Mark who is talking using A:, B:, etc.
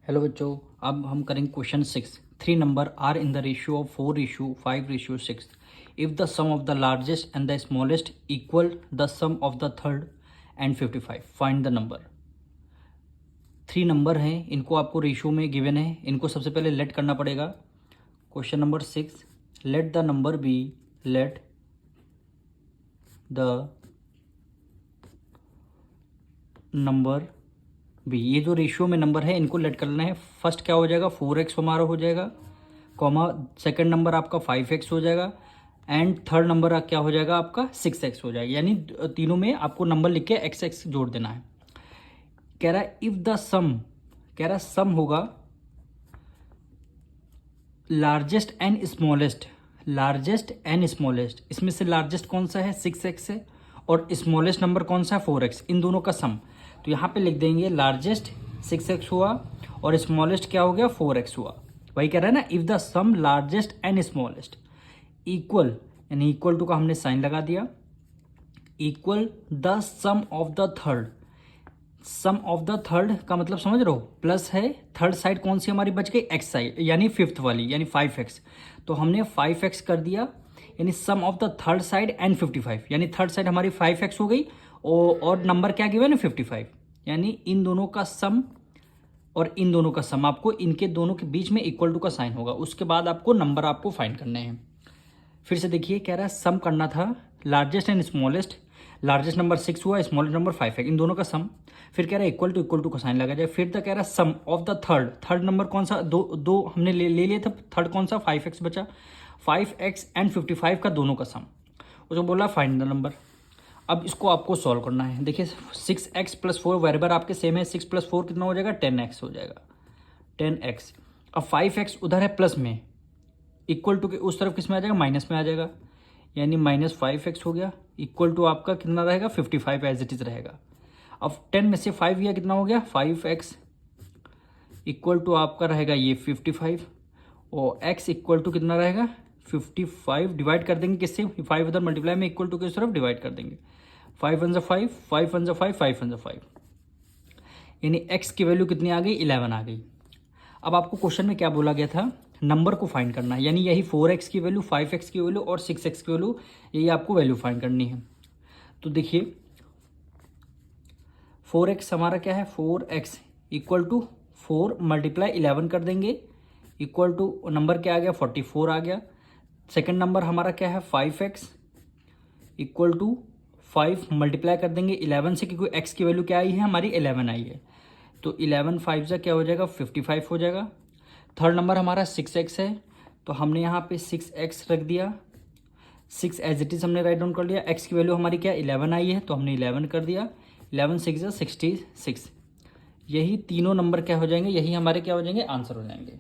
A: Hello बच्चों, अब हम करेंगे question 6। 3 number are in the ratio of 4:5:6 if the sum of the largest and the smallest equal the sum of the third and 55। Find the number. 3 number हैं, इनको आपको ratio में given है, इनको सबसे पहले लेट करना पड़ेगा। Question number 6, let the number B, let the number B. ये जो रेशियो में नंबर है इनको लेट करना है। फर्स्ट क्या हो जाएगा, 4x हमारा हो जाएगा, कॉमा सेकंड नंबर आपका 5x हो जाएगा, एंड थर्ड नंबर क्या हो जाएगा आपका 6x हो जाएगा। यानी तीनों में आपको नंबर लिख के x जोड़ देना है। कह रहा है इफ द सम, कह रहा है सम होगा largest and smallest, largest and smallest. इसमें से लार्जेस्ट कौन सा है, 6x है, और स्मॉलेस्ट नंबर कौन सा है, 4x। इन दोनों का सम तो यहाँ पे लिख देंगे लार्जेस्ट 6x हुआ और स्मॉलेस्ट क्या हो गया 4x हुआ। वही कह रहा है ना, if the sum largest and smallest equal, यानी इक्वल टू का हमने साइन लगा दिया, equal the sum of the third. Sum of the third का मतलब समझ रहे हो, प्लस है, थर्ड साइड कौन सी हमारी बच गई, एक्स साइड, यानी फिफ्थ वाली, यानी 5x। तो हमने 5x कर दिया, यानी sum of the third side and 55, यानी थर्ड साइड हमारी 5x हो गई और नंबर क्या गिवन है 55। यानी इन दोनों का सम और इन दोनों का सम, आपको इनके दोनों के बीच में इक्वल टू का साइन होगा। उसके बाद आपको नंबर आपको फाइंड करने हैं। फिर से देखिए, कह रहा है सम करना था largest and smallest. Largest number 6 हुआ, स्मॉलेस्ट नंबर 5 है, इन दोनों का सम। फिर कह रहा है इक्वल टू का साइन लगा जाए। फिर तक कह रहा है sum of the third, third number कौन सा, दो हमने ले लिया था, थर्ड कौन सा 5x बचा, 5x एंड 55 का दोनों का सम। उसको बोला फाइंड द नंबर। अब इसको आपको सॉल्व करना है। देखिए 6x + 4 वेरिएबल आपके सेम है, 6 + 4 कितना हो जाएगा, 10x हो जाएगा, 10x। अब 5x उधर है प्लस में, इक्वल टू के उस तरफ किस में आ जाएगा, माइनस में आ जाएगा, यानी -5x हो गया, इक्वल टू आपका कितना रहेगा 55 एज इट इज रहेगा। अब 10 में से 5 गया, कितना हो गया 5x, इक्वल टू आपका रहेगा ये 55, और x इक्वल टू कितना रहेगा 55, डिवाइड कर देंगे किससे, 5 उधर मल्टीप्लाई में, इक्वल टू के उस तरफ डिवाइड कर देंगे, 5 1 5, 5 1 5, 5 1 5, यानी x की वैल्यू कितनी आ गई, 11 आ गई। अब आपको क्वेश्चन में क्या बोला गया था, नंबर को फाइंड करना है, यानी यही 4x की वैल्यू, 5x की वैल्यू और 6x की वैल्यू, यही आपको वैल्यू फाइंड करनी है। तो देखिए 4x हमारा क्या है, 4x इक्वल टू 4 × 11 कर देंगे, इक्वल टू नंबर क्या आ गया 44 आ गया। सेकंड नंबर हमारा क्या है 5x, इक्वल टू 5 मल्टीप्लाई कर देंगे 11 से, क्योंकि x की वैल्यू क्या आई है हमारी 11 आई है, तो 11 5 से क्या हो जाएगा 55 हो जाएगा। थर्ड नंबर हमारा 6x है, तो हमने यहाँ पे 6x रख दिया, 6 एज इट इज हमने राइट डाउन कर लिया। x की वैल्यू हमारी क्या 11 आई है, तो हमने 11 कर दिया, 11 6 66। यही तीनों नंबर क्या हो जाएंगे, यही हमारे क्या हो जाएंगे, आंसर हो जाएंगे।